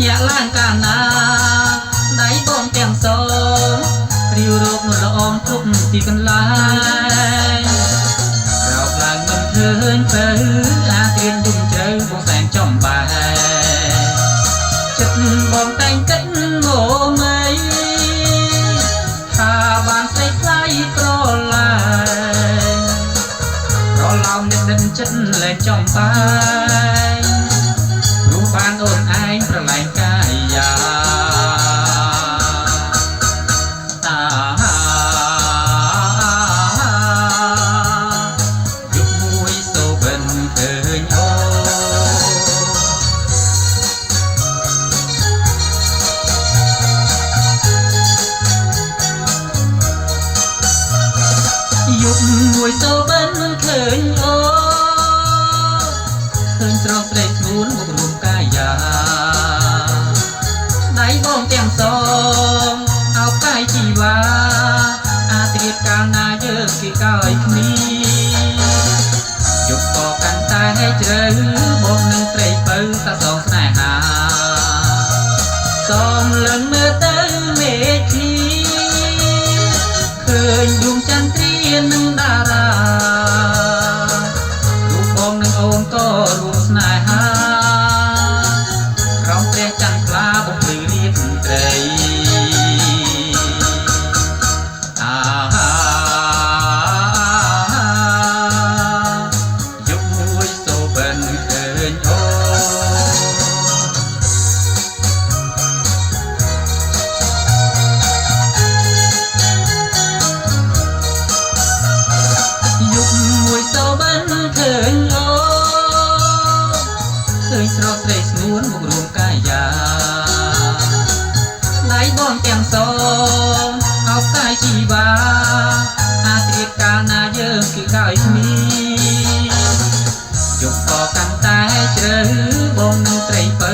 ញាក់ឡើងកាលណាដៃបងទាំងសងរីវរោគនោះល្អគ្រប់ទីកន្លែងរោគឡើងមិនឃើញទៅអាត្រៀនយំជ្រៅបងសែនចំបែចិត្តបងតែងគិតមកមេថាបានស្រីថ្លៃប្រឡាយប្រឡំអ្នកដិនចិត្តលែងចំបែរូបបានអូនឯងប្រឡែងកាយាយុគមួយសូបិនឃើញអូយុគមួយសូបិនឃើញអូឃើញស្រស់ស្រីស្ងួនមករួមកាយាដៃបងទាំងសងអោបកាយជីវ៉ាអាត្រៀតកាលណាយើងគេកើយគ្នាយុគក៏កាន់តែជ្រៅបងនឹងត្រីបើតាសងស្នេហាសំលឹងមើលទៅមេឃីឃើញដួងចន្ទ្រានឹងតារារូបបងនឹងអូនក៏រួមស្នេហាក្រោមព្រះចន្ទខ្លាបំភ្លឺរៀបត្រីយុគមួយសូបិនឃើញអូយុគមួយសូបិនឃើញអូឃើញស្រស់ស្រីស្ងួនមករួមកាយាដៃបងទាំងសងអោបកាយជីវ៉ាអាត្រៀតកាលណាយើងគឺកើយគ្នាយុគក៏កាន់តែជ្រៅបងនឹងត្រីបើ